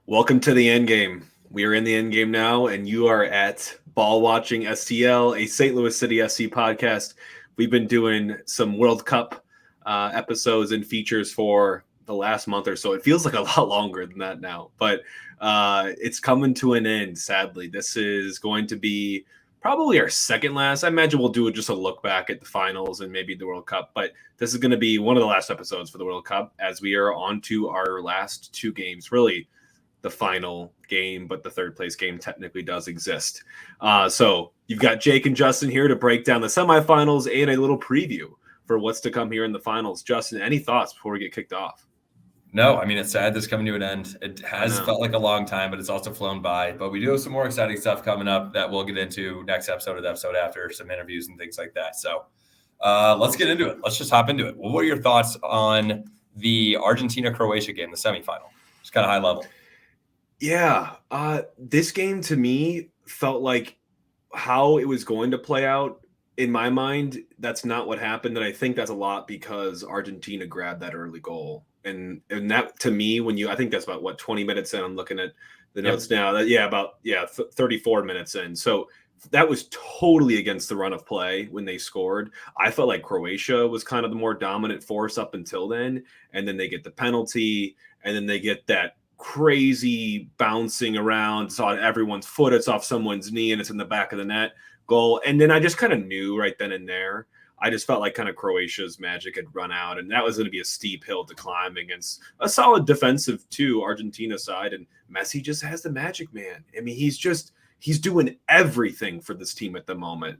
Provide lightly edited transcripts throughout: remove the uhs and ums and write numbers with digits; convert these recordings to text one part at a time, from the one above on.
Welcome to the end game. We are in the end game now, and you are at Ball Watching STL, a St. Louis City SC podcast. We've been doing some World Cup episodes and features for the last month or so. It feels like a lot longer than that now, but it's coming to an end, sadly. This is going to be probably our second last. I imagine we'll do just a look back at the finals and maybe the World Cup, but this is going to be one of the last episodes for the World Cup as we are on to our last two games, really the final game, but the third place game technically does exist. So you've got Jake and Justin here to break down the semifinals and a little preview for what's to come here in the finals. Justin, any thoughts before we get kicked off? No, I mean, it's sad this is coming to an end. It has felt like a long time, but it's also flown by. But we do have some more exciting stuff coming up that we'll get into next episode or the episode after, some interviews and things like that. So let's get into it. Let's just hop into it. Well, what are your thoughts on the Argentina-Croatia game, the semifinal? Just kind of high level. Yeah, this game to me felt like how it was going to play out. In my mind, that's not what happened. And I think that's a lot because Argentina grabbed that early goal. And that to me, I think that's about 20 minutes in. I'm looking at the notes now. 34 minutes in. So that was totally against the run of play when they scored. I felt like Croatia was kind of the more dominant force up until then. And then they get the penalty, and then they get that crazy bouncing around. It's on everyone's foot. It's off someone's knee, and it's in the back of the net goal. And then I just kind of knew right then and there. I just felt like kind of Croatia's magic had run out, and that was going to be a steep hill to climb against a solid defensive too Argentina side. And Messi just has the magic, man. I mean, he's doing everything for this team at the moment.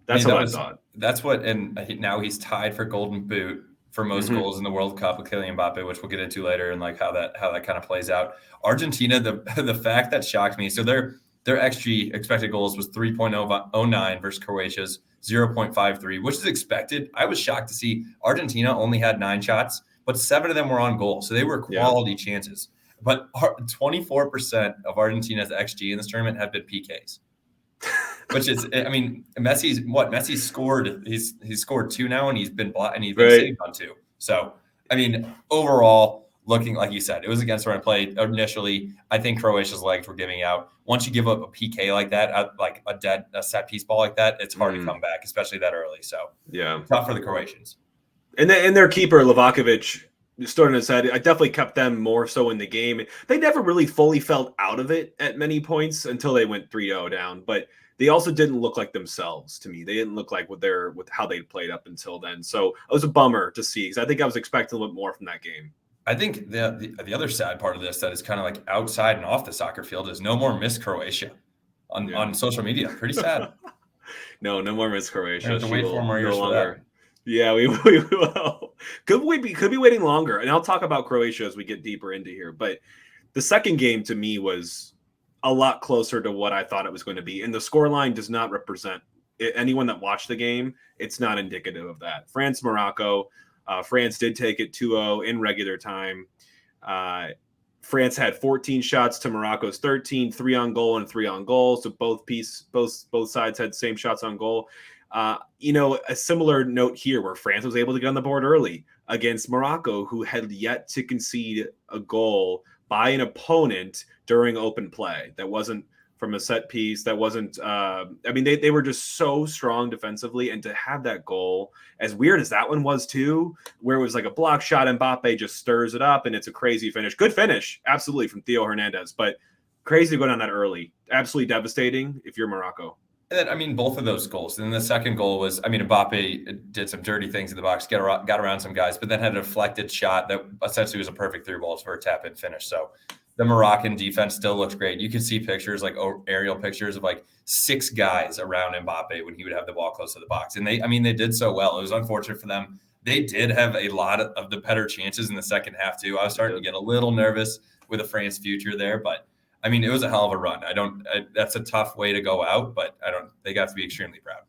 That's what I thought. That's what, and now he's tied for Golden Boot for most goals in the World Cup with Kylian Mbappe, which we'll get into later, and like how that kind of plays out. Argentina, the fact that shocked me. So their XG expected goals was 3.09 versus Croatia's 0.53, which is expected. I was shocked to see Argentina only had 9 shots, but 7 of them were on goal, so they were quality chances. But 24% of Argentina's XG in this tournament have been PKs. Which is, I mean, Messi scored. He's scored 2 now, and he's been sitting on 2. So, I mean, overall, looking like you said, it was against the run play initially. I think Croatia's legs were giving out. Once you give up a PK like that, like a set piece ball like that, it's hard to come back, especially that early. So, tough for the Croatians. And their keeper Livakovic, starting his head, I definitely kept them more so in the game. They never really fully felt out of it at many points until they went 3-0 down, but they also didn't look like themselves to me. They didn't look like with how they played up until then. So it was a bummer to see, because I think I was expecting a little bit more from that game. I think the other sad part of this that is kind of like outside and off the soccer field is no more Miss Croatia on social media. Pretty sad. No more Miss Croatia. We have to wait 4 more years for that. Yeah, we will. Could be waiting longer. And I'll talk about Croatia as we get deeper into here. But the second game to me was a lot closer to what I thought it was going to be. And the scoreline does not represent anyone that watched the game. It's not indicative of that. France-Morocco. France did take it 2-0 in regular time. France had 14 shots to Morocco's 13, 3 on goal and 3 on goal. So both sides had same shots on goal. A similar note here where France was able to get on the board early against Morocco, who had yet to concede a goal by an opponent during open play. That wasn't from a set piece. That wasn't, they were just so strong defensively. And to have that goal, as weird as that one was too, where it was like a block shot, Mbappe just stirs it up and it's a crazy finish. Good finish, absolutely, from Theo Hernandez, but crazy to go down that early. Absolutely devastating if you're Morocco. And then, both of those goals. And then the second goal was, Mbappe did some dirty things in the box, got around some guys, but then had a deflected shot that essentially was a perfect through ball for a tap-in finish. So the Moroccan defense still looks great. You can see pictures, like aerial pictures of like 6 guys around Mbappe when he would have the ball close to the box. And they did so well. It was unfortunate for them. They did have a lot of the better chances in the second half too. I was starting to get a little nervous with the France future there, but it was a hell of a run. That's a tough way to go out, but they got to be extremely proud.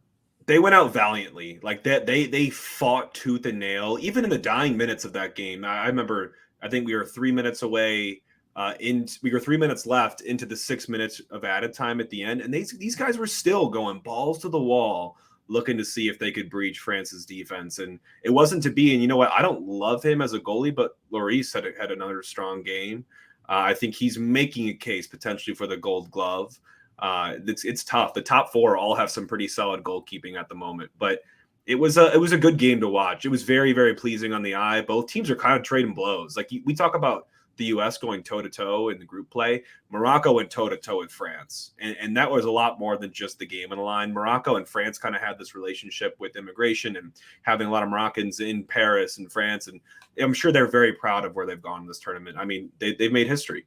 They went out valiantly. Like that, they fought tooth and nail, even in the dying minutes of that game. I remember, I think we were 3 minutes away. We were 3 minutes left into the 6 minutes of added time at the end. And these guys were still going balls to the wall, looking to see if they could breach France's defense. And it wasn't to be. And you know what? I don't love him as a goalie, but Lloris had another strong game. I think he's making a case potentially for the Gold Glove. It's tough. The top four all have some pretty solid goalkeeping at the moment, but it was a good game to watch. It was very, very pleasing on the eye. Both teams are kind of trading blows. Like we talk about the U.S. going toe to toe in the group play. Morocco went toe to toe with France, and that was a lot more than just the game on the line. Morocco and France kind of had this relationship with immigration and having a lot of Moroccans in Paris and France, and I'm sure they're very proud of where they've gone in this tournament. I mean, they've made history.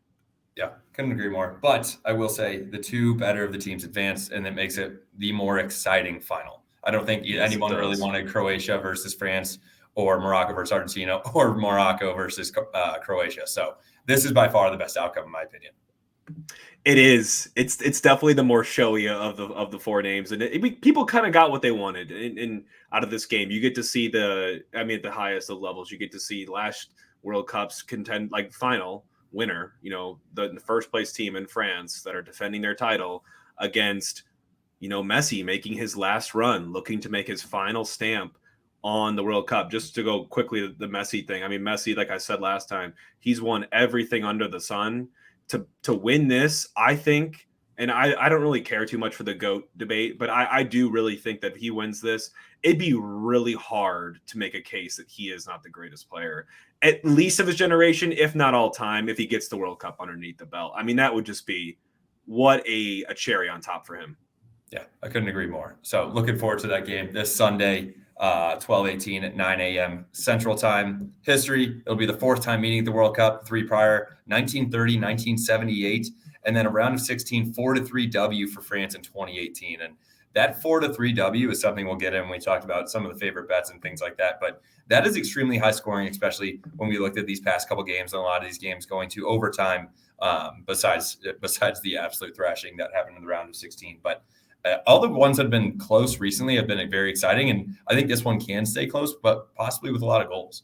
Yeah, couldn't agree more. But I will say the two better of the teams advanced, and that makes it the more exciting final. I don't think anyone really wanted Croatia versus France or Morocco versus Argentina or Morocco versus Croatia. So this is by far the best outcome, in my opinion. It is. It's definitely the more showy of the four names, and people kind of got what they wanted in out of this game. You get to see at the highest of levels, you get to see last World Cup's final winner, the first place team in France that are defending their title against, Messi making his last run, looking to make his final stamp on the World Cup. Just to go quickly, the Messi thing. I mean, Messi, like I said last time, he's won everything under the sun. To win this, I think, and I don't really care too much for the GOAT debate, but I do really think that if he wins this, it'd be really hard to make a case that he is not the greatest player, at least of his generation, if not all time, if he gets the World Cup underneath the belt. I mean, that would just be what a cherry on top for him. Yeah, I couldn't agree more. So looking forward to that game this Sunday, 12/18 at 9 a.m. Central Time. History, it'll be the fourth time meeting at the World Cup, three prior, 1930, 1978, and then a round of 16, 4-3 W for France in 2018. And that 4-3 W is something we'll get in when we talked about some of the favorite bets and things like that. But that is extremely high scoring, especially when we looked at these past couple games and a lot of these games going to overtime, besides the absolute thrashing that happened in the round of 16. But all the ones that have been close recently have been very exciting, and I think this one can stay close, but possibly with a lot of goals.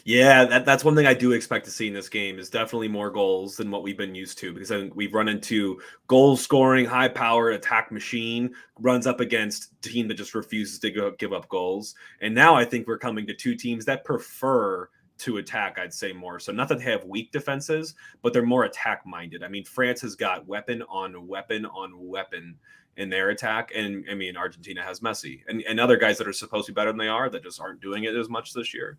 Yeah, that's one thing I do expect to see in this game is definitely more goals than what we've been used to, because I think we've run into goal scoring, high power attack machine runs up against a team that just refuses to give up goals. And now I think we're coming to two teams that prefer to attack, I'd say more. So not that they have weak defenses, but they're more attack minded. I mean, France has got weapon on weapon on weapon in their attack. And I mean, Argentina has Messi and other guys that are supposed to be better than they are that just aren't doing it as much this year.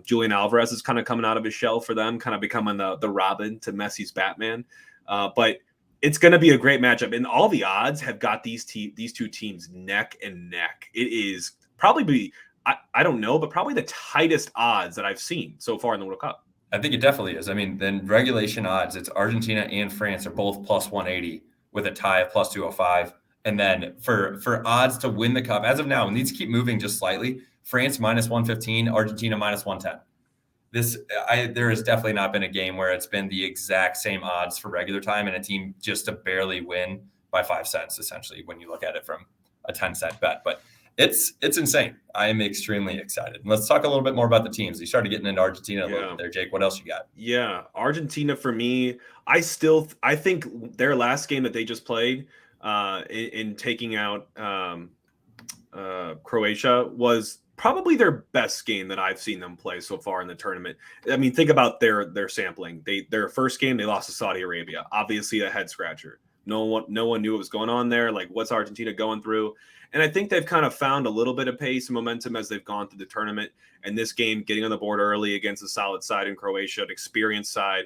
Julian Alvarez is kind of coming out of his shell for them, kind of becoming the Robin to Messi's Batman. But it's going to be a great matchup. And all the odds have got these two teams neck and neck. It is probably I don't know, but probably the tightest odds that I've seen so far in the World Cup. I think it definitely is. I mean, then regulation odds, it's Argentina and France are both plus 180 with a tie of plus 205. And then for odds to win the cup, as of now, it needs to keep moving just slightly. France minus 115, Argentina minus 110. There has definitely not been a game where it's been the exact same odds for regular time and a team just to barely win by 5 cents, essentially, when you look at it from a 10-cent bet. But it's insane. I am extremely excited. Let's talk a little bit more about the teams. You started getting into Argentina a little bit there, Jake. What else you got? Yeah, Argentina for me, I think their last game that they just played in taking out Croatia was probably their best game that I've seen them play so far in the tournament. I mean, think about their sampling. Their first game they lost to Saudi Arabia, obviously a head scratcher. No one knew what was going on there. Like, what's Argentina going through? And I think they've kind of found a little bit of pace and momentum as they've gone through the tournament. And this game, getting on the board early against a solid side in Croatia, an experienced side,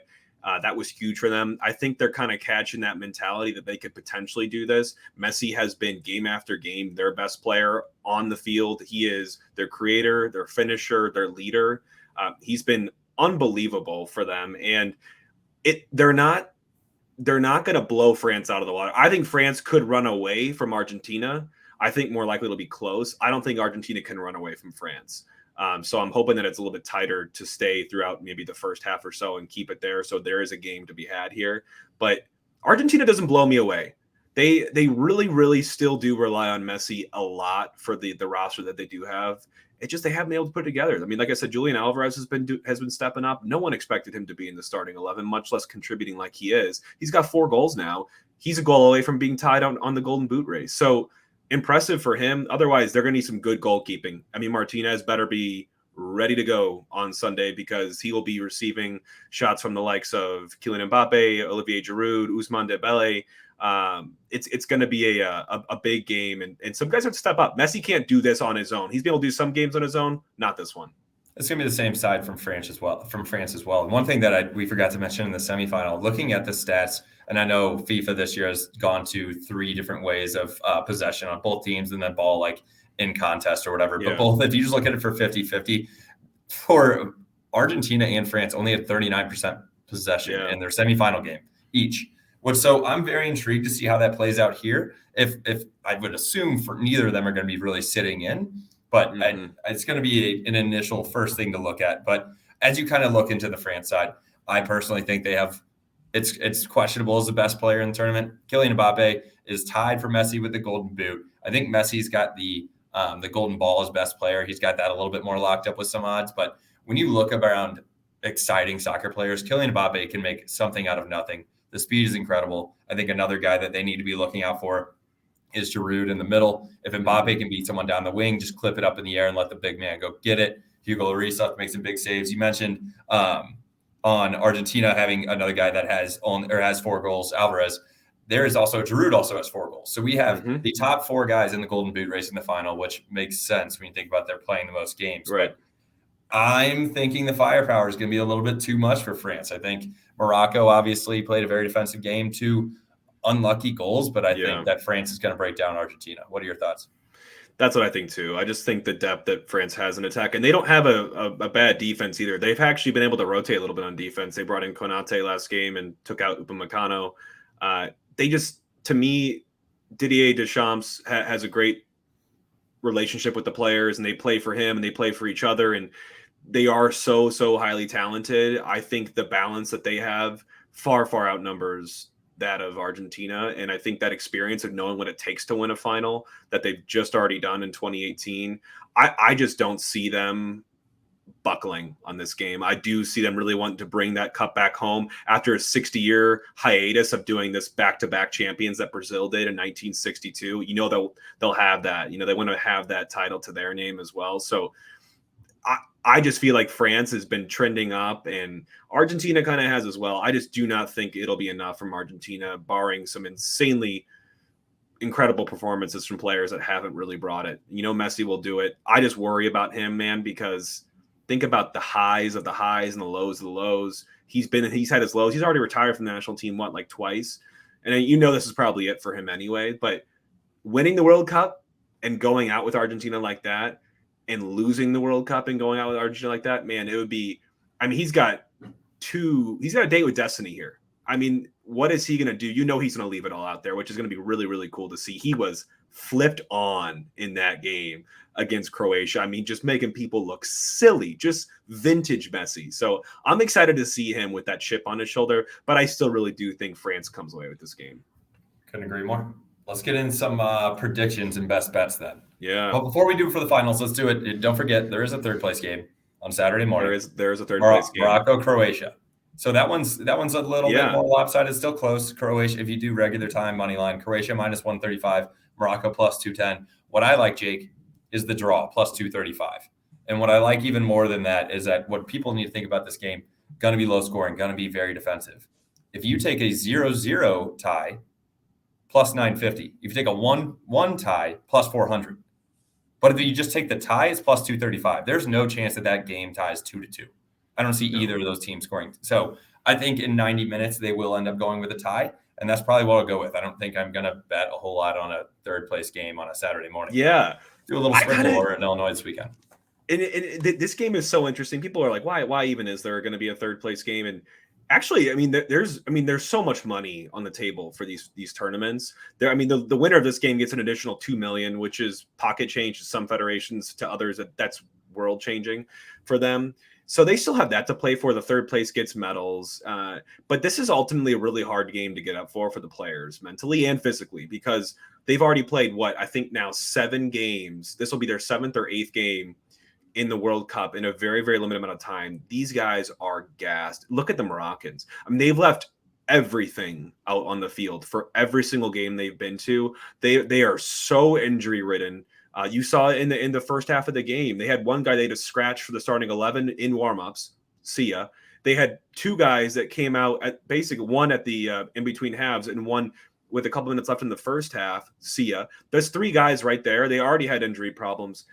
that was huge for them. I think they're kind of catching that mentality that they could potentially do this. Messi has been game after game their best player on the field. He is their creator, their finisher, their leader. He's been unbelievable for them. And they're not going to blow France out of the water. I think France could run away from Argentina. I think more likely it'll be close. I don't think Argentina can run away from France. So I'm hoping that it's a little bit tighter to stay throughout maybe the first half or so and keep it there. So there is a game to be had here. But Argentina doesn't blow me away. They really, really still do rely on Messi a lot for the roster that they do have. It's just they haven't been able to put it together. I mean, like I said, Julian Alvarez has been stepping up. No one expected him to be in the starting 11, much less contributing like he is. He's got 4 goals now. He's a goal away from being tied on the Golden Boot race. So impressive for him. Otherwise, they're going to need some good goalkeeping. I mean, Martinez better be ready to go on Sunday because he will be receiving shots from the likes of Kylian Mbappe, Olivier Giroud, Ousmane Dembele. It's going to be a big game, and some guys have to step up. Messi can't do this on his own. He's been able to do some games on his own, not this one. It's going to be the same side from France as well. And one thing that we forgot to mention in the semifinal, looking at the stats, and I know FIFA this year has gone to 3 different ways of possession on both teams and then ball like in contest or whatever. Yeah. But both, if you just look at it for 50-50, for Argentina and France only had 39% possession in their semifinal game each. So I'm very intrigued to see how that plays out here. If I would assume for neither of them are going to be really sitting in. But it's going to be an initial first thing to look at. But as you kind of look into the France side, I personally think they have it's questionable as the best player in the tournament. Kylian Mbappe is tied for Messi with the Golden Boot. I think Messi's got the Golden Ball as best player. He's got that a little bit more locked up with some odds. But when you look around exciting soccer players, Kylian Mbappe can make something out of nothing. The speed is incredible. I think another guy that they need to be looking out for is Giroud in the middle. If Mbappe can beat someone down the wing, just clip it up in the air and let the big man go get it. Hugo Lloris makes some big saves. You mentioned on Argentina having another guy that has 4 goals, Alvarez. There is also Giroud also has 4 goals. So we have the top 4 guys in the Golden Boot race in the final, which makes sense when you think about they're playing the most games. Right. But I'm thinking the firepower is going to be a little bit too much for France. I think Morocco obviously played a very defensive game, 2 unlucky goals, but I think that France is going to break down Argentina. What are your thoughts? That's what I think too. I just think the depth that France has in attack, and they don't have a bad defense either. They've actually been able to rotate a little bit on defense. They brought in Konate last game and took out Upamecano. They just, to me, Didier Deschamps has a great relationship with the players, and they play for him and they play for each other, and they are so highly talented. I think the balance that they have far outnumbers that of Argentina. And I think that experience of knowing what it takes to win a final that they've just already done in 2018, I just don't see them buckling on this game. I do see them really wanting to bring that cup back home after a 60-year hiatus of doing this back-to-back champions that Brazil did in 1962. You know, they'll have that. You know, they want to have that title to their name as well. So I just feel like France has been trending up, and Argentina kind of has as well. I just do not think it'll be enough from Argentina, barring some insanely incredible performances from players that haven't really brought it. You know, Messi will do it. I just worry about him, man, because think about the highs of the highs and the lows of the lows. He's had his lows. He's already retired from the national team, like twice. And you know this is probably it for him anyway. But winning the World Cup and going out with Argentina like that, and losing the World Cup and going out with Argentina like that, man, it would be, I mean, he's got a date with destiny here. I mean, what is he going to do? You know, he's going to leave it all out there, which is going to be really cool to see. He was flipped on in that game against Croatia. I mean, just making people look silly, just vintage Messi. So I'm excited to see him with that chip on his shoulder, but I still really do think France comes away with this game. Couldn't agree more. Let's get in some predictions and best bets then. Yeah. But before we do it for the finals, let's do it. Don't forget, there is a 3rd place game on Saturday morning. There is a 3rd place game. Morocco, Croatia. So that one's a little bit more lopsided. Still close. Croatia, if you do regular time money line, Croatia minus 135, Morocco plus 210. What I like, Jake, is the draw plus 235. And what I like even more than that is that what people need to think about this game, going to be low scoring, going to be very defensive. If you take a 0-0 tie, plus 950. If you take a 1-1 tie, plus 400. But if you just take the tie, it's plus 235. There's no chance that game ties 2-2. I don't see either of those teams scoring. So I think in 90 minutes, they will end up going with a tie. And that's probably what I'll go with. I don't think I'm going to bet a whole lot on a 3rd place game on a Saturday morning. Yeah. Do a little sprinkle over in Illinois this weekend. And this game is so interesting. People are like, why even is there going to be a 3rd place game? And actually, I mean, there's so much money on the table for these tournaments. I mean, the winner of this game gets an additional $2 million, which is pocket change to some federations, to others that's world changing for them. So they still have that to play for. The 3rd place gets medals, but this is ultimately a really hard game to get up for the players, mentally and physically, because they've already played I think now 7 games. This will be their 7th or 8th game in the World Cup in a very limited amount of time. These guys are gassed. Look at the Moroccans. I mean, they've left everything out on the field for every single game they've been to. They are so injury ridden. You saw it in the first half of the game. They had one guy they had to scratch for the starting 11 in warmups. See ya. They had two guys that came out at basically one at the in between halves and one with a couple minutes left in the first half. See ya. There's three guys right there. They already had injury problems.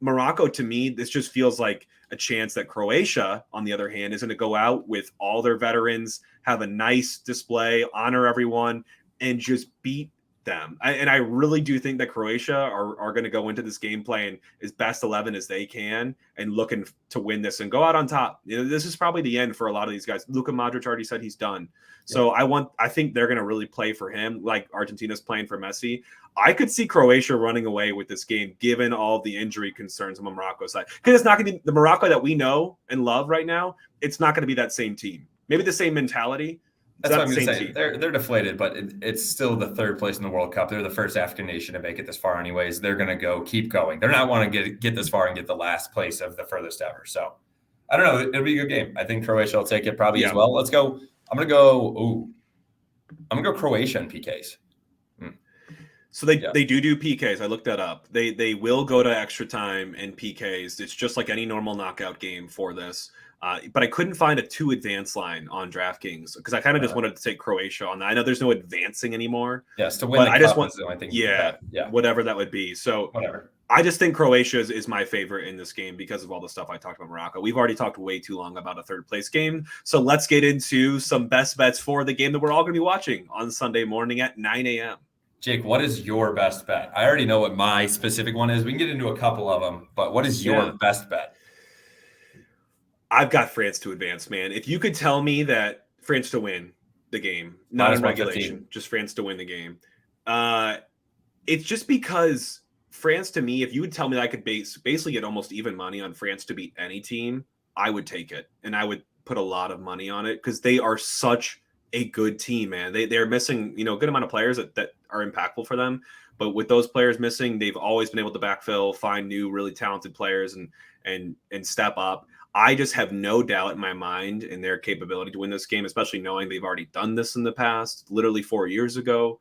Morocco, to me, this just feels like a chance that Croatia, on the other hand, is going to go out with all their veterans, have a nice display, honor everyone, and just beat them. And I really do think that Croatia are going to go into this game playing as best 11 as they can and looking to win this and go out on top. This is probably the end for a lot of these guys. Luka Modric already said he's done. So I think they're going to really play for him like Argentina's playing for Messi. I could see Croatia running away with this game, given all the injury concerns on the Morocco side. Because it's not going to be the Morocco that we know and love right now. It's not going to be that same team. Maybe the same mentality. That's what I'm going to say. They're deflated, but it's still the third place in the World Cup. They're the first African nation to make it this far anyways. They're going to keep going. They're not wanting to get this far and get the last place of the furthest ever. So I don't know. It'll be a good game. I think Croatia will take it probably as well. Let's go. I'm going to go Croatia in PKs. So they do PKs. I looked that up. They will go to extra time and PKs. It's just like any normal knockout game for this. But I couldn't find a 2 advance line on DraftKings because I kind of just wanted to take Croatia on that. I know there's no advancing anymore. Yes, to win. I just want, whatever that would be. So whatever. I just think Croatia is my favorite in this game because of all the stuff I talked about Morocco. We've already talked way too long about a third place game. So let's get into some best bets for the game that we're all going to be watching on Sunday morning at 9 a.m. Jake, what is your best bet? I already know what my specific one is. We can get into a couple of them, but what is your best bet? I've got France to advance, man. If you could tell me that France to win the game, not in regulation, just France to win the game. It's just because France, to me, if you would tell me that I could basically get almost even money on France to beat any team, I would take it. And I would put a lot of money on it because they are such a good team, man. They're missing, a good amount of players that are impactful for them. But with those players missing, they've always been able to backfill, find new, really talented players and step up. I just have no doubt in my mind in their capability to win this game, especially knowing they've already done this in the past, literally 4 years ago.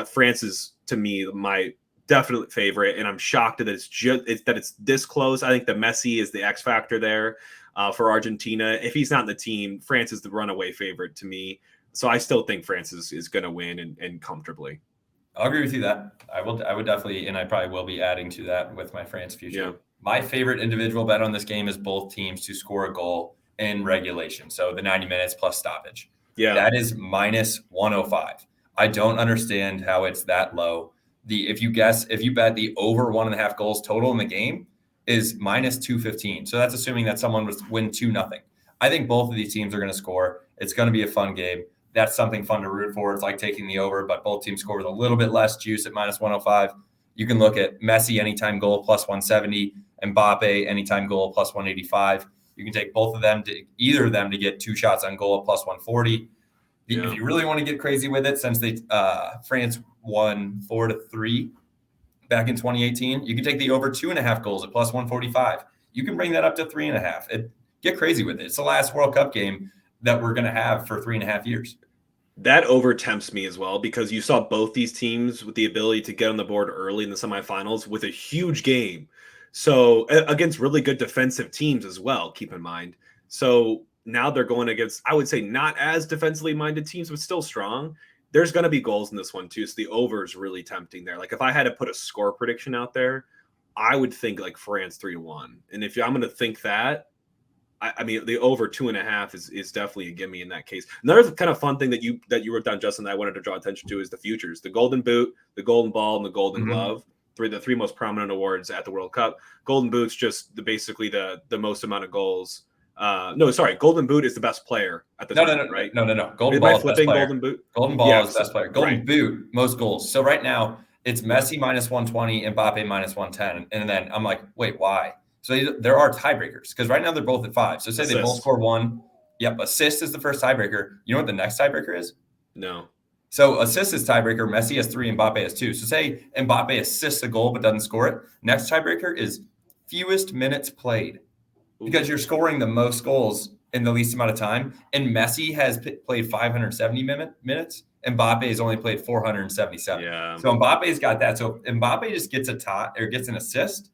France is, to me, my definite favorite, and I'm shocked that it's this close. I think the Messi is the X factor there for Argentina. If he's not in the team, France is the runaway favorite to me. So I still think France is going to win and comfortably. I'll agree with you that I would definitely, and I probably will be adding to that with my France future. Yeah. My favorite individual bet on this game is both teams to score a goal in regulation. So the 90 minutes plus stoppage. Yeah. That is minus 105. I don't understand how it's that low. If you bet the over 1.5 goals total in the game is minus 215. So that's assuming that someone would win 2-0. I think both of these teams are going to score. It's going to be a fun game. That's something fun to root for. It's like taking the over, but both teams score with a little bit less juice at minus 105. You can look at Messi anytime goal plus 170, Mbappe anytime goal plus 185. You can take either of them to get 2 shots on goal plus 140. Yeah. If you really want to get crazy with it, since France won 4-3 back in 2018, you can take the over 2.5 goals at plus 145. You can bring that up to 3.5. Get crazy with it. It's the last World Cup game that we're going to have for 3.5 years. That over tempts me as well because you saw both these teams with the ability to get on the board early in the semifinals with a huge game. So against really good defensive teams as well, keep in mind. So now they're going against, I would say, not as defensively minded teams, but still strong. There's going to be goals in this one too. So the over is really tempting there. Like if I had to put a score prediction out there, I would think like France 3-1. And if I'm going to think that, I mean, the over 2.5 is definitely a gimme in that case. Another kind of fun thing that you wrote down, Justin, that I wanted to draw attention to is the futures: the Golden Boot, the Golden Ball, and the Golden Glove. The three most prominent awards at the World Cup. Golden Boot's just basically the most amount of goals. Golden Boot is the best player at the time, right? No. Golden Ball is best player. Golden Boot? Golden Ball is best player. Golden Boot, most goals. So right now, it's Messi minus 120, Mbappe minus 110. And then I'm like, wait, why? So there are tiebreakers because right now they're both at 5. So say they both score 1. Yep, assist is the first tiebreaker. You know what the next tiebreaker is? No. So assist is tiebreaker. Messi has 3, Mbappe has 2. So say Mbappe assists a goal but doesn't score it. Next tiebreaker is fewest minutes played because you're scoring the most goals in the least amount of time. And Messi has played 570 minutes. Mbappe's only played 477. Yeah. So Mbappe's got that. So Mbappe just gets a tie or gets an assist,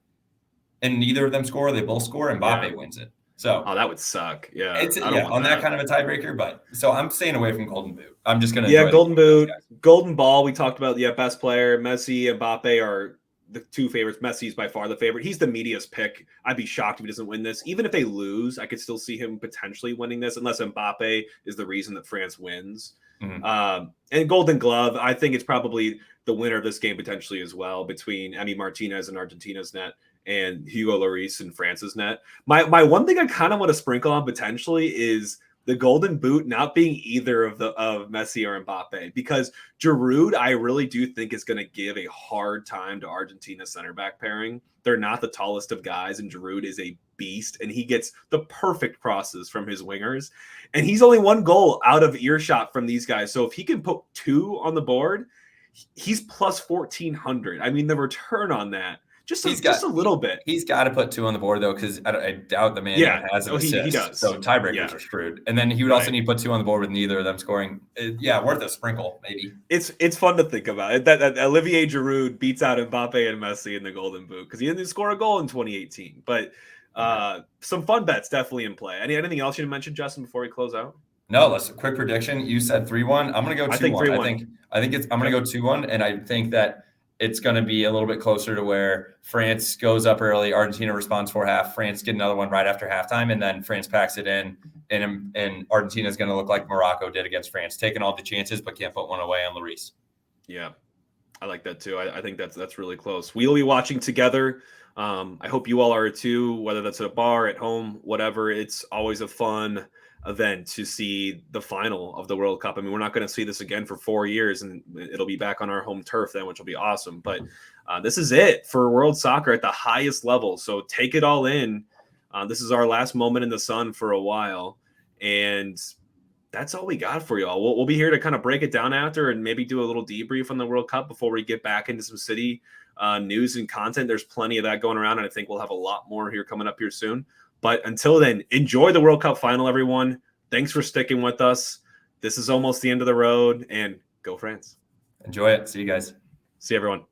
and neither of them score, they both score, and Mbappe wins it. So that would suck. Yeah. it's I don't want on that kind of a tiebreaker, but so I'm staying away from Golden Boot. I'm just gonna enjoy Golden Boot, Golden Ball. We talked about best player. Messi and Mbappe are the two favorites. Messi's by far the favorite. He's the media's pick. I'd be shocked if he doesn't win this. Even if they lose, I could still see him potentially winning this, unless Mbappe is the reason that France wins. Mm-hmm. And Golden Glove, I think it's probably the winner of this game potentially as well, between Emi Martinez and Argentina's net and Hugo Lloris and France's net. My one thing I kind of want to sprinkle on potentially is the Golden Boot not being either of Messi or Mbappe, because Giroud, I really do think is going to give a hard time to Argentina's center back pairing. They're not the tallest of guys, and Giroud is a beast, and he gets the perfect crosses from his wingers. And he's only one goal out of earshot from these guys. So if he can put 2 on the board, he's plus 1,400. I mean, the return on that, just a little bit. He's got to put 2 on the board, though, because I doubt the man has an assist. He does. So tiebreakers are screwed. And then he would also need to put 2 on the board with neither of them scoring. Worth a sprinkle, maybe. It's fun to think about. That Olivier Giroud beats out Mbappe and Messi in the Golden Boot, because he didn't score a goal in 2018. But some fun bets definitely in play. Anything else you mentioned, Justin, before we close out? No, let's quick prediction. You said 3-1. I'm going to go 2-1. I think I'm going to go 2-1, and I think that it's going to be a little bit closer to where France goes up early, Argentina responds for half, France get another one right after halftime, and then France packs it in, and Argentina is going to look like Morocco did against France, taking all the chances but can't put one away on Lloris. Yeah, I like that too. I think that's really close. We'll be watching together. I hope you all are too, whether that's at a bar, at home, whatever. It's always a fun event to see the final of the World Cup. I mean, we're not going to see this again for 4 years, and it'll be back on our home turf then, which will be awesome. But this is it for world soccer at the highest level. So take it all in. This is our last moment in the sun for a while, and that's all we got for y'all. We'll be here to kind of break it down after and maybe do a little debrief on the World Cup before we get back into some city news and content. There's plenty of that going around, and I think we'll have a lot more here coming up here soon. But until then, enjoy the World Cup final, everyone. Thanks for sticking with us. This is almost the end of the road, and go France. Enjoy it. See you guys. See everyone.